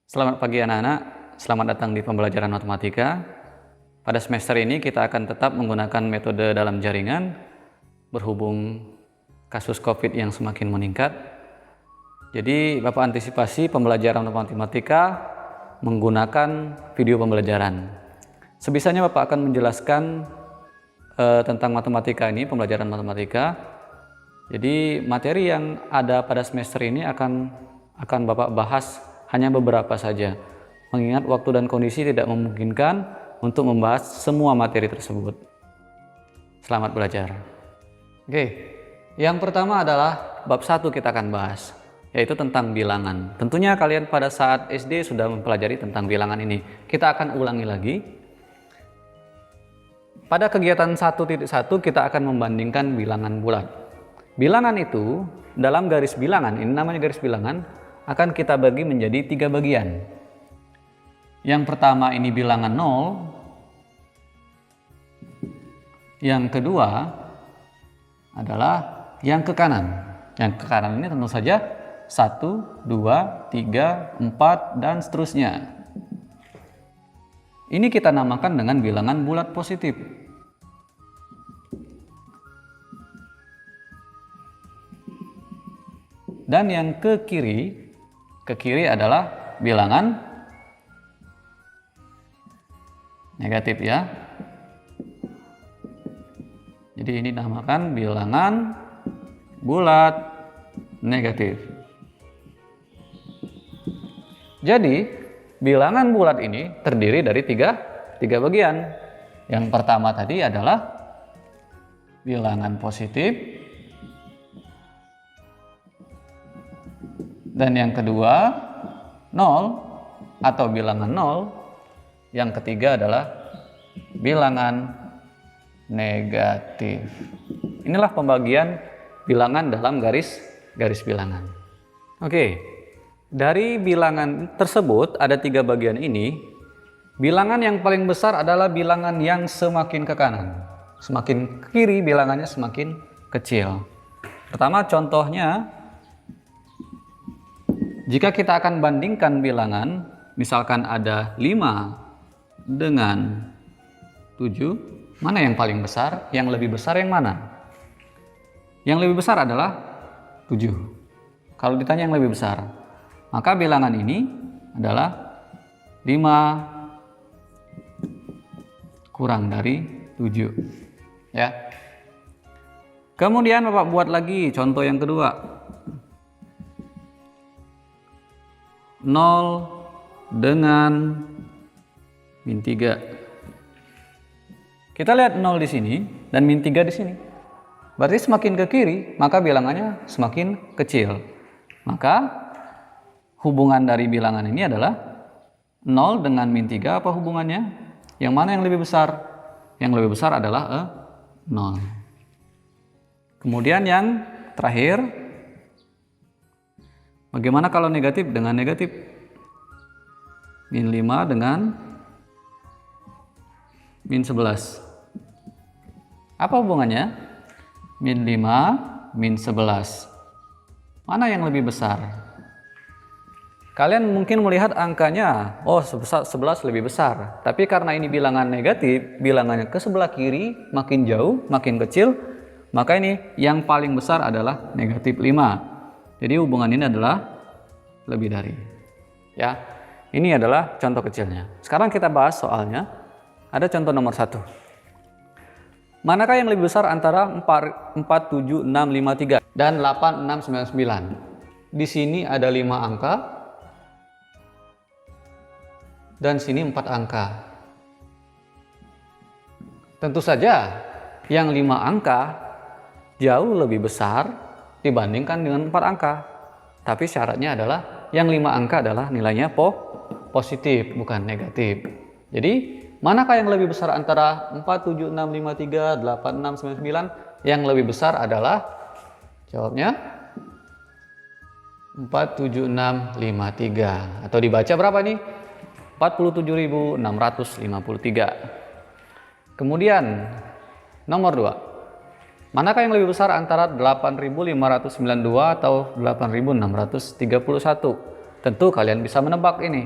Selamat pagi anak-anak, selamat datang di pembelajaran matematika. Pada semester ini kita akan tetap menggunakan metode dalam jaringan berhubung kasus COVID yang semakin meningkat. Jadi Bapak antisipasi pembelajaran matematika menggunakan video pembelajaran. Sebisanya Bapak akan menjelaskan tentang matematika ini, pembelajaran matematika. Jadi materi yang ada pada semester ini akan Bapak bahas hanya beberapa saja, mengingat waktu dan kondisi tidak memungkinkan untuk membahas semua materi tersebut. Selamat belajar. Oke, yang pertama adalah bab 1 kita akan bahas, yaitu tentang bilangan. Tentunya kalian pada saat SD sudah mempelajari tentang bilangan ini. Kita akan ulangi lagi. Pada kegiatan 1.1 kita akan membandingkan bilangan bulat. Bilangan itu dalam garis bilangan, ini namanya garis bilangan, akan kita bagi menjadi 3 bagian. Yang pertama ini bilangan 0. Yang kedua adalah yang ke kanan. Yang ke kanan ini tentu saja 1, 2, 3, 4 dan seterusnya. Ini kita namakan dengan bilangan bulat positif. Dan yang ke kiri adalah bilangan negatif ya. Jadi ini dinamakan bilangan bulat negatif. Jadi bilangan bulat ini terdiri dari tiga bagian. Yang pertama tadi adalah bilangan positif, dan yang kedua 0 atau bilangan 0. Yang ketiga adalah bilangan negatif. Inilah pembagian bilangan dalam garis bilangan. Oke, dari bilangan tersebut ada 3 bagian ini. Bilangan yang paling besar adalah bilangan yang semakin ke kanan. Semakin ke kiri bilangannya semakin kecil. Pertama contohnya, jika kita akan bandingkan bilangan, misalkan ada 5 dengan 7, mana yang paling besar? Yang lebih besar yang mana? Yang lebih besar adalah 7. Kalau ditanya yang lebih besar, maka bilangan ini adalah 5 kurang dari 7. Ya. Kemudian Bapak buat lagi contoh yang kedua. 0 dengan min 3. Kita lihat 0 di sini dan min 3 di sini. Berarti semakin ke kiri, maka bilangannya semakin kecil. Maka hubungan dari bilangan ini adalah 0 dengan min 3 apa hubungannya? Yang mana yang lebih besar? Yang lebih besar adalah 0. Kemudian yang terakhir, bagaimana kalau negatif dengan negatif? Min 5 dengan min 11. Apa hubungannya? Min 5, min 11. Mana yang lebih besar? Kalian mungkin melihat angkanya, oh 11 lebih besar. Tapi karena ini bilangan negatif, bilangannya ke sebelah kiri, makin jauh, makin kecil, maka ini yang paling besar adalah negatif 5. Jadi hubungan ini adalah lebih dari. Ya, ini adalah contoh kecilnya. Sekarang kita bahas soalnya. Ada contoh nomor 1. Manakah yang lebih besar antara 47653 dan 8699? Di sini ada 5 angka dan sini 4 angka. Tentu saja yang 5 angka jauh lebih besar dibandingkan dengan 4 angka. Tapi syaratnya adalah yang 5 angka adalah nilainya positif, bukan negatif. Jadi manakah yang lebih besar antara 47653, 8699? Yang lebih besar adalah, jawabnya 47653. Atau dibaca berapa nih? 47.653. Kemudian nomor 2. Manakah yang lebih besar antara 8.592 atau 8.631? Tentu kalian bisa menebak ini.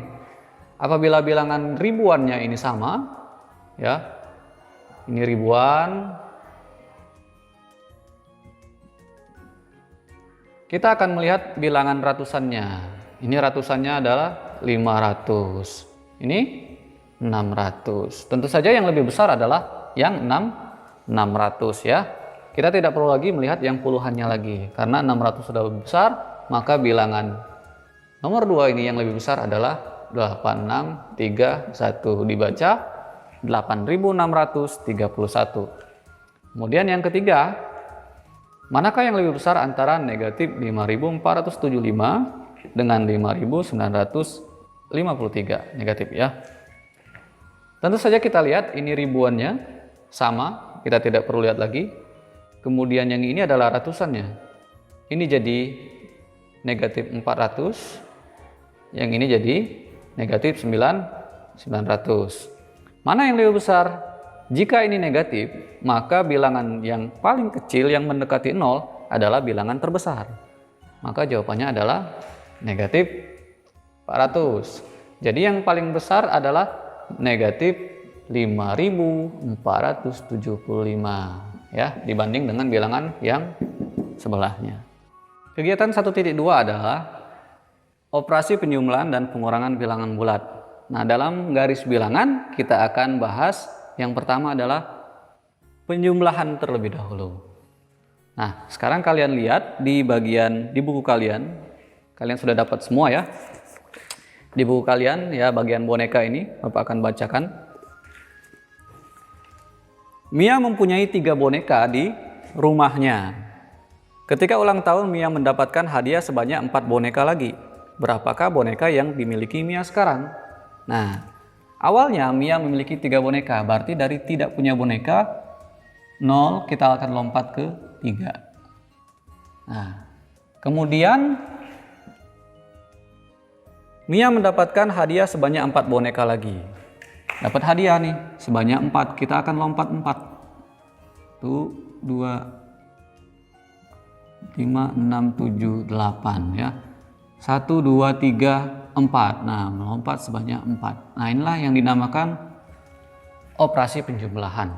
Apabila bilangan ribuannya ini sama, ya, ini ribuan, kita akan melihat bilangan ratusannya. Ini ratusannya adalah 500. Ini 600. Tentu saja yang lebih besar adalah yang 600 ya. Kita tidak perlu lagi melihat yang puluhannya lagi. Karena 600 sudah lebih besar, maka bilangan nomor 2 ini yang lebih besar adalah 8631. Dibaca 8631. Kemudian yang ketiga, manakah yang lebih besar antara negatif 5475 dengan 5953? Negatif ya. Tentu saja kita lihat ini ribuannya sama, kita tidak perlu lihat lagi. Kemudian yang ini adalah ratusannya. Ini jadi negatif 400, yang ini jadi negatif 900. Mana yang lebih besar? Jika ini negatif, maka bilangan yang paling kecil yang mendekati 0 adalah bilangan terbesar. Maka jawabannya adalah negatif 400. Jadi yang paling besar adalah negatif 5475 ya, dibanding dengan bilangan yang sebelahnya. Kegiatan 1.2 adalah operasi penjumlahan dan pengurangan bilangan bulat. Nah, dalam garis bilangan kita akan bahas yang pertama adalah penjumlahan terlebih dahulu. Nah, sekarang kalian lihat di buku kalian sudah dapat semua ya. Di buku kalian ya, bagian boneka ini Bapak akan bacakan. Mia mempunyai 3 boneka di rumahnya. Ketika ulang tahun, Mia mendapatkan hadiah sebanyak 4 boneka lagi. Berapakah boneka yang dimiliki Mia sekarang? Nah, awalnya Mia memiliki 3 boneka, berarti dari tidak punya boneka 0 kita akan lompat ke 3. Nah, kemudian Mia mendapatkan hadiah sebanyak 4 boneka lagi. Dapat hadiah nih sebanyak 4, kita akan lompat 4. 1, 2, 5, 6, 7, 8 ya. 1, 2, 3, 4. Nah, melompat sebanyak 4. Nah, inilah yang dinamakan operasi penjumlahan.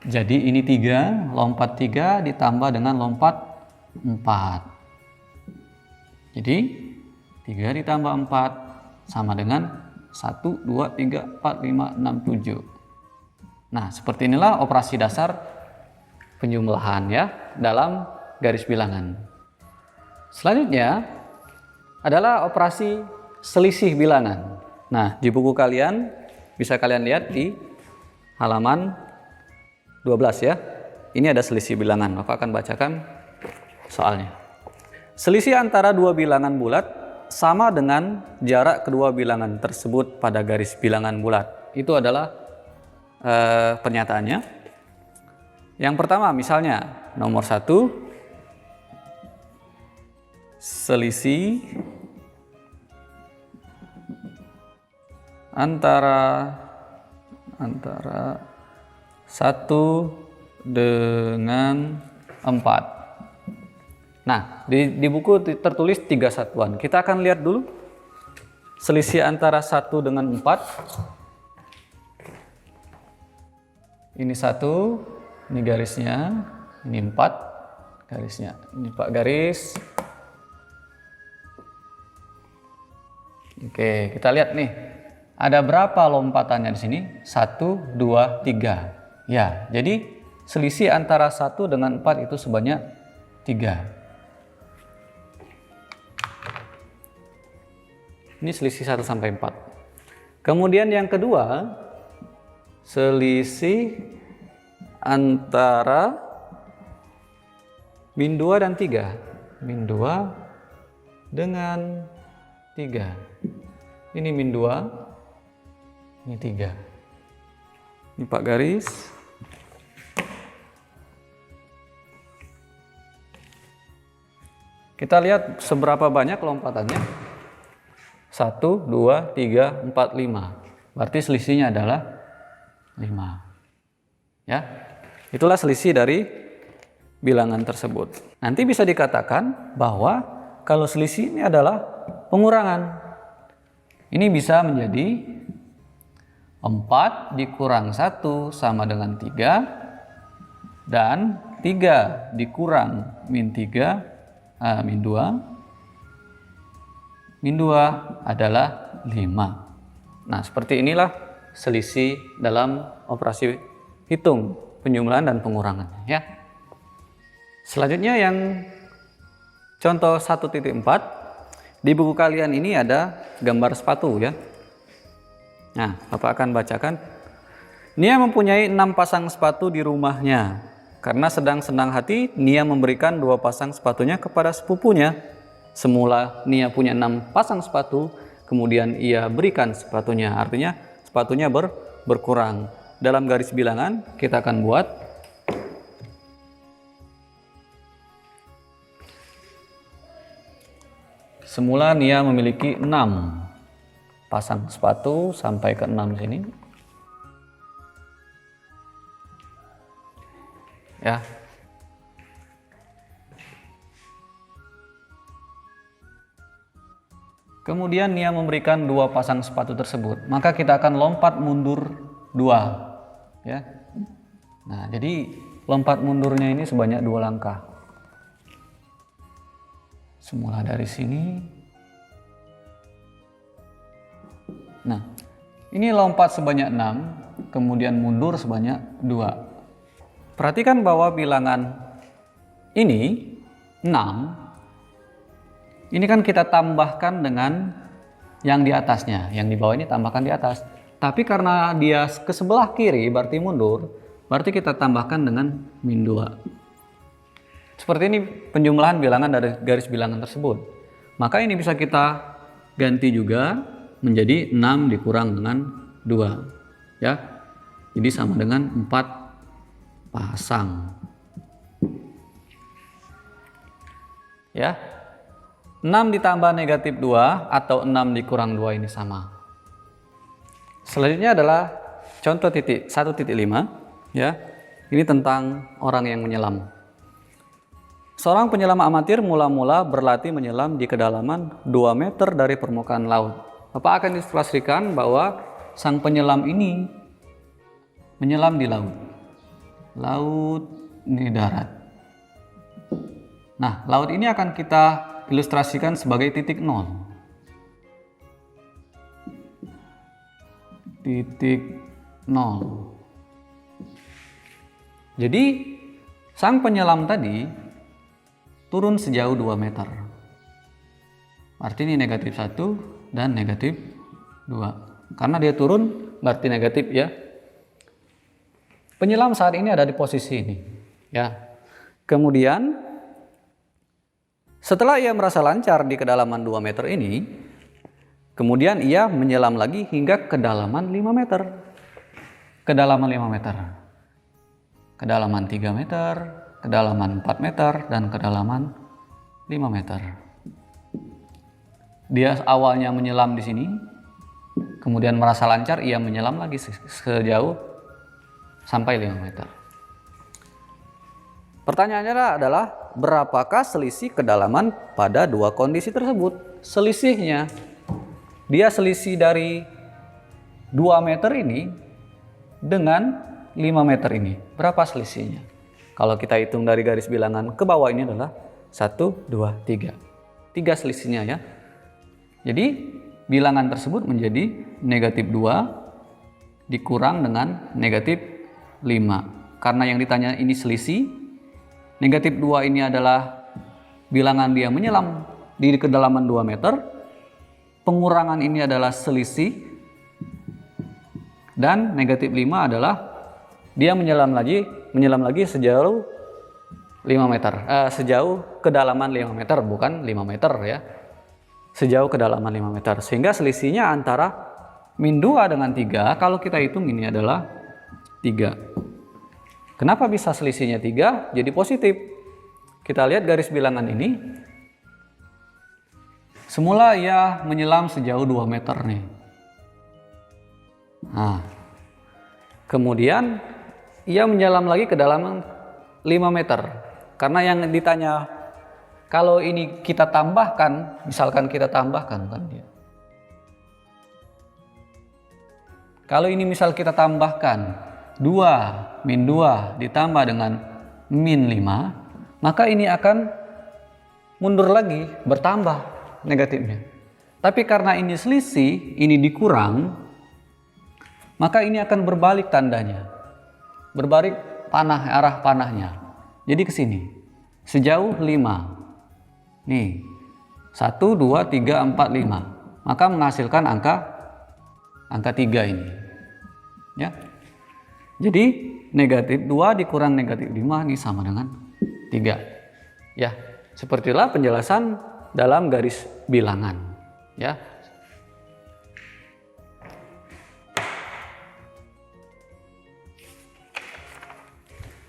Jadi ini 3, lompat 3 ditambah dengan lompat 4. Jadi 3 ditambah 4 sama dengan 1, 2, 3, 4, 5, 6, 7. Nah, seperti inilah operasi dasar penjumlahan ya dalam garis bilangan. Selanjutnya adalah operasi selisih bilangan. Nah, di buku kalian bisa kalian lihat di halaman 12 ya. Ini ada selisih bilangan. Bapak akan bacakan soalnya. Selisih antara 2 bilangan bulat sama dengan jarak kedua bilangan tersebut pada garis bilangan bulat. Itu adalah pernyataannya. Yang pertama misalnya nomor 1, selisih antara 1 dengan 4. Nah, di buku tertulis 3 satuan. Kita akan lihat dulu selisih antara 1 dengan 4. Ini 1, ini garisnya, ini 4 garisnya. Ini 4 garis. Oke, kita lihat nih. Ada berapa lompatannya di sini? 1, 2, 3. Ya, jadi selisih antara 1 dengan 4 itu sebanyak 3. Ini selisih 1 sampai 4. Kemudian yang kedua, selisih antara min 2 dan 3. Min 2 dengan 3. Ini min 2, ini 3. Ini 4 garis. Kita lihat seberapa banyak lompatannya. 1, 2, 3, 4, 5. Berarti selisihnya adalah 5. Ya. Itulah selisih dari bilangan tersebut. Nanti bisa dikatakan bahwa kalau selisih ini adalah pengurangan. Ini bisa menjadi 4 dikurang 1 sama dengan 3, dan 3 dikurang min 2 adalah 5. Nah, seperti inilah selisih dalam operasi hitung penjumlahan dan pengurangan, ya. Selanjutnya yang contoh 1.4, di buku kalian ini ada gambar sepatu, ya. Nah, Bapak akan bacakan. Nia mempunyai 6 pasang sepatu di rumahnya. Karena sedang senang hati, Nia memberikan 2 pasang sepatunya kepada sepupunya. Semula Nia punya 6 pasang sepatu, kemudian ia berikan sepatunya. Artinya sepatunya berkurang. Dalam garis bilangan kita akan buat semula Nia memiliki 6 pasang sepatu sampai ke 6 sini. Ya. Kemudian Nia memberikan 2 pasang sepatu tersebut. Maka kita akan lompat mundur 2, ya. Nah, jadi lompat mundurnya ini sebanyak 2 langkah. Semula dari sini. Nah, ini lompat sebanyak 6, kemudian mundur sebanyak 2. Perhatikan bahwa bilangan ini 6, ini kan kita tambahkan dengan yang di atasnya, yang di bawah ini tambahkan di atas. Tapi karena dia ke sebelah kiri berarti mundur, berarti kita tambahkan dengan min 2. Seperti ini penjumlahan bilangan dari garis bilangan tersebut. Maka ini bisa kita ganti juga menjadi 6 dikurang dengan 2, ya. Jadi sama dengan 4 pasang, ya. 6 ditambah negatif 2 atau 6 dikurang 2 ini sama. Selanjutnya adalah contoh 1.5, ya. Ini tentang orang yang menyelam. Seorang penyelam amatir mula-mula berlatih menyelam di kedalaman 2 meter dari permukaan laut. Bapak akan ilustrasikan bahwa sang penyelam ini menyelam di laut. Laut ini darat. Nah, laut ini akan kita ilustrasikan sebagai titik 0. Titik 0. Jadi, sang penyelam tadi turun sejauh 2 meter. Arti ini negatif 1 dan negatif 2. Karena dia turun berarti negatif, ya. Penyelam saat ini ada di posisi ini, ya. Kemudian setelah ia merasa lancar di kedalaman 2 meter ini, kemudian ia menyelam lagi hingga kedalaman 5 meter. Kedalaman 5 meter. Kedalaman 3 meter, kedalaman 4 meter, dan kedalaman 5 meter. Dia awalnya menyelam di sini, kemudian merasa lancar, ia menyelam lagi sejauh sampai 5 meter. Pertanyaannya adalah, berapakah selisih kedalaman pada 2 kondisi tersebut? Selisihnya, dia selisih dari 2 meter ini dengan 5 meter ini. Berapa selisihnya? Kalau kita hitung dari garis bilangan ke bawah ini adalah 1, 2, 3. 3 selisihnya, ya. Jadi bilangan tersebut menjadi negatif 2 dikurang dengan negatif 5. Karena yang ditanya ini selisih, negatif 2 ini adalah bilangan dia menyelam di kedalaman 2 meter. Pengurangan ini adalah selisih. Dan negatif 5 adalah dia menyelam lagi sejauh 5 meter. Sejauh kedalaman 5 meter, bukan 5 meter, ya. Sejauh kedalaman 5 meter. Sehingga selisihnya antara min 2 dengan 3, kalau kita hitung ini adalah 3. Kenapa bisa selisihnya 3? Jadi positif. Kita lihat garis bilangan ini. Semula ia menyelam sejauh 2 meter nih. Nah, kemudian ia menyelam lagi ke dalam 5 meter. Karena yang ditanya Kalau ini kita tambahkan, misalkan kita tambahkan kan dia. Kalau ini misal kita tambahkan 2 min 2 ditambah dengan min 5, maka ini akan mundur lagi, bertambah negatifnya. Tapi karena ini selisih, ini dikurang, maka ini akan berbalik tandanya. Berbalik panah, arah panahnya. Jadi ke sini. Sejauh 5. Nih, 1, 2, 3, 4, 5. Maka menghasilkan angka 3 ini. Ya. Jadi negatif 2 dikurang negatif 5 ini sama dengan 3. Ya, sepertilah penjelasan dalam garis bilangan. Ya.